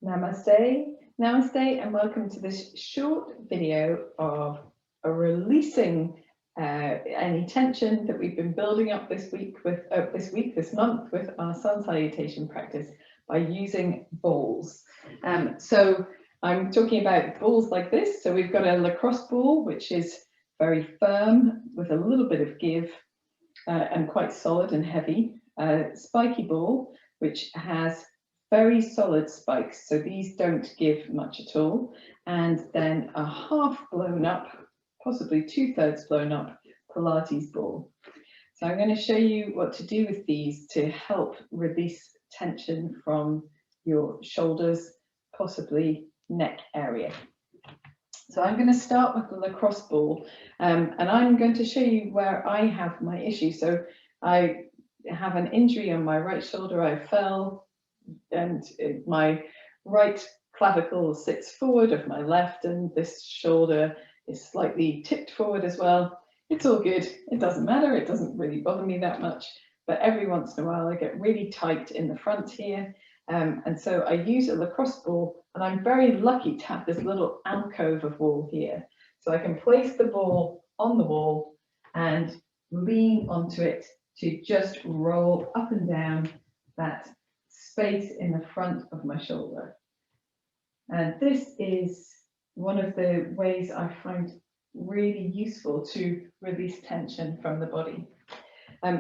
Namaste, namaste, and welcome to this short video of releasing any tension that we've been building up this month with our sun salutation practice by using balls. So I'm talking about balls like this. So we've got a lacrosse ball, which is very firm with a little bit of give and quite solid and heavy. Spiky ball, which has very solid spikes, so these don't give much at all, and then a half blown up, possibly 2/3 blown up Pilates ball. So I'm going to show you what to do with these to help release tension from your shoulders, possibly neck area. So I'm going to start with the lacrosse ball, and I'm going to show you where I have my issue. So I have an injury on my right shoulder. I fell and my right clavicle sits forward of my left, and this shoulder is slightly tipped forward as well. It's all good. It doesn't matter. It doesn't really bother me that much, but every once in a while I get really tight in the front here. And so I use a lacrosse ball, and I'm very lucky to have this little alcove of wall here. So I can place the ball on the wall and lean onto it to just roll up and down that space in the front of my shoulder. And this is one of the ways I find really useful to release tension from the body.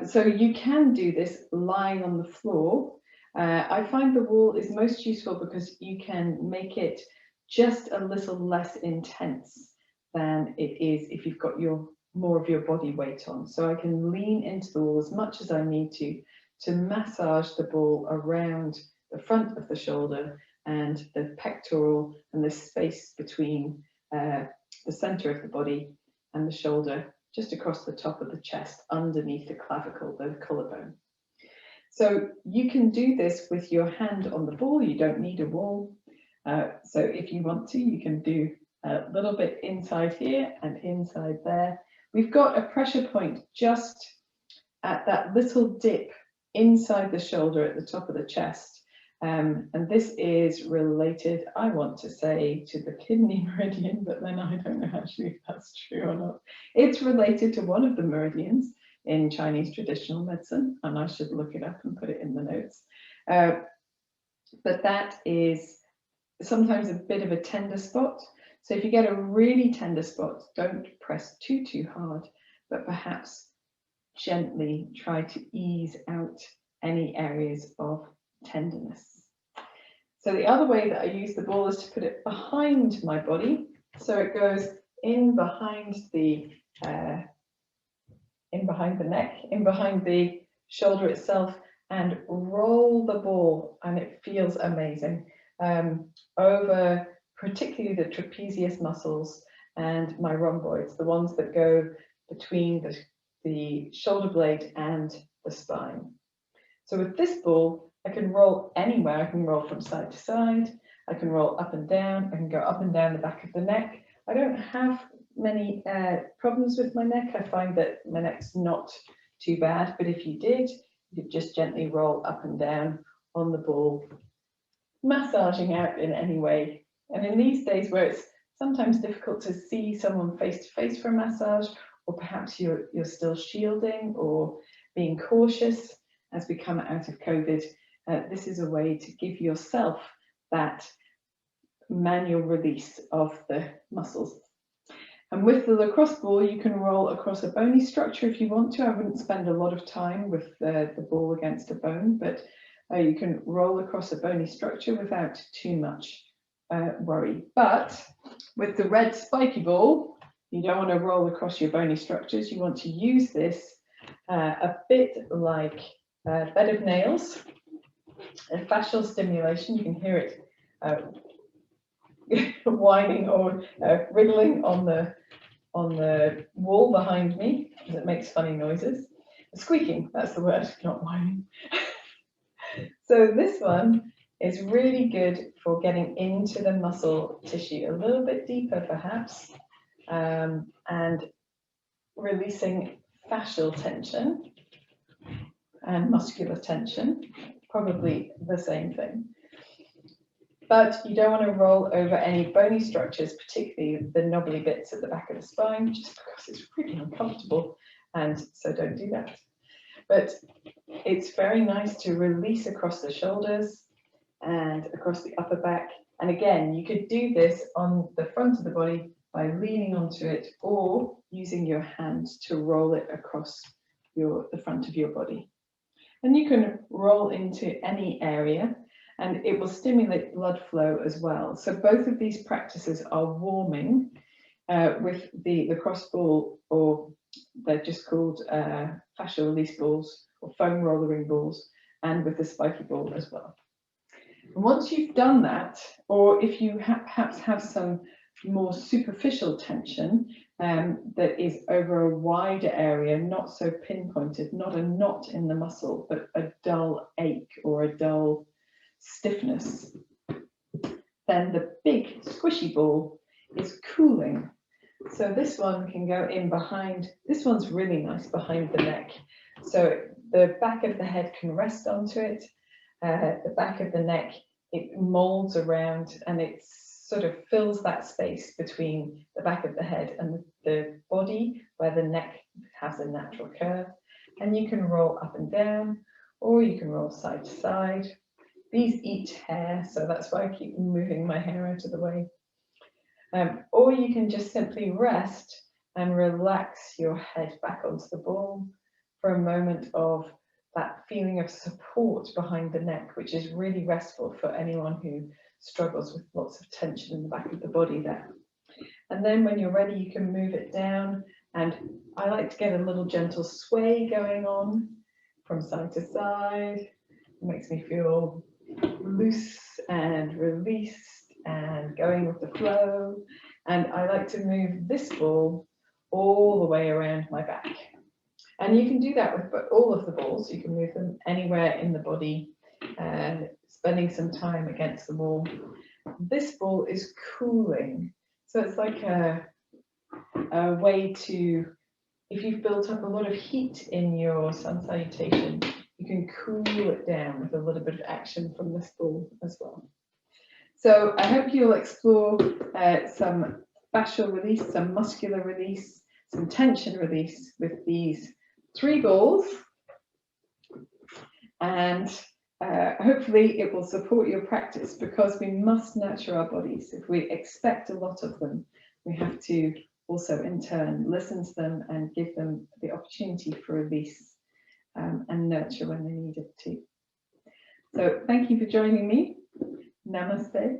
So you can do this lying on the floor. I find the wall is most useful because you can make it just a little less intense than it is if you've got more of your body weight on. So I can lean into the wall as much as I need to massage the ball around the front of the shoulder and the pectoral and the space between the center of the body and the shoulder, just across the top of the chest, underneath the clavicle, the collarbone. So you can do this with your hand on the ball. You don't need a wall. So if you want to, you can do a little bit inside here and inside there. We've got a pressure point just at that little dip inside the shoulder at the top of the chest. And this is related, I want to say, to the kidney meridian, but then I don't know actually if that's true or not. It's related to one of the meridians in Chinese traditional medicine, and I should look it up and put it in the notes. But that is sometimes a bit of a tender spot. So if you get a really tender spot, don't press too hard, but perhaps gently try to ease out any areas of tenderness. So the other way that I use the ball is to put it behind my body. So it goes in behind the neck, in behind the shoulder itself, and roll the ball, and it feels amazing. Over particularly the trapezius muscles and my rhomboids, the ones that go between the shoulder blade and the spine. So with this ball, I can roll anywhere. I can roll from side to side. I can roll up and down. I can go up and down the back of the neck. I don't have many problems with my neck. I find that my neck's not too bad, but if you did, you could just gently roll up and down on the ball, massaging out in any way. And in these days where it's sometimes difficult to see someone face to face for a massage, or perhaps you're still shielding or being cautious as we come out of COVID, this is a way to give yourself that manual release of the muscles. And with the lacrosse ball, you can roll across a bony structure if you want to. I wouldn't spend a lot of time with the ball against a bone, but you can roll across a bony structure without too much worry. But with the red spiky ball, you don't want to roll across your bony structures. You want to use this a bit like a bed of nails, a fascial stimulation. You can hear it whining or wriggling on the wall behind me, because it makes funny noises. Squeaking, that's the word, not whining. So this one is really good for getting into the muscle tissue a little bit deeper perhaps, and releasing fascial tension and muscular tension, probably the same thing. But you don't want to roll over any bony structures, particularly the knobbly bits at the back of the spine, just because it's really uncomfortable, and so don't do that. But it's very nice to release across the shoulders and across the upper back. And again, you could do this on the front of the body by leaning onto it or using your hands to roll it across the front of your body. And you can roll into any area and it will stimulate blood flow as well. So both of these practices are warming with the cross ball, or they're just called fascial release balls or foam rollering balls, and with the spiky ball as well. And once you've done that, or if you perhaps have some more superficial tension that is over a wider area, not so pinpointed, not a knot in the muscle, but a dull ache or a dull stiffness, then the big squishy ball is cooling. So this one can go in behind, this one's really nice behind the neck. So the back of the head can rest onto it, the back of the neck, it molds around and it sort of fills that space between the back of the head and the body where the neck has a natural curve. And you can roll up and down, or you can roll side to side. These eat hair, so that's why I keep moving my hair out of the way. Or you can just simply rest and relax your head back onto the ball for a moment of that feeling of support behind the neck, which is really restful for anyone who struggles with lots of tension in the back of the body there. And then when you're ready, you can move it down. And I like to get a little gentle sway going on from side to side. It makes me feel loose and released and going with the flow. And I like to move this ball all the way around my back. And you can do that with all of the balls. You can move them anywhere in the body, spending some time against the wall. This ball is cooling. So it's like a way to, if you've built up a lot of heat in your sun salutation, you can cool it down with a little bit of action from this ball as well. So I hope you'll explore some fascial release, some muscular release, some tension release with these 3 balls, and hopefully it will support your practice, because we must nurture our bodies. If we expect a lot of them, we have to also in turn listen to them and give them the opportunity for release and nurture when they need it too. So thank you for joining me. Namaste,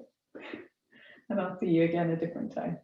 and I'll see you again a different time.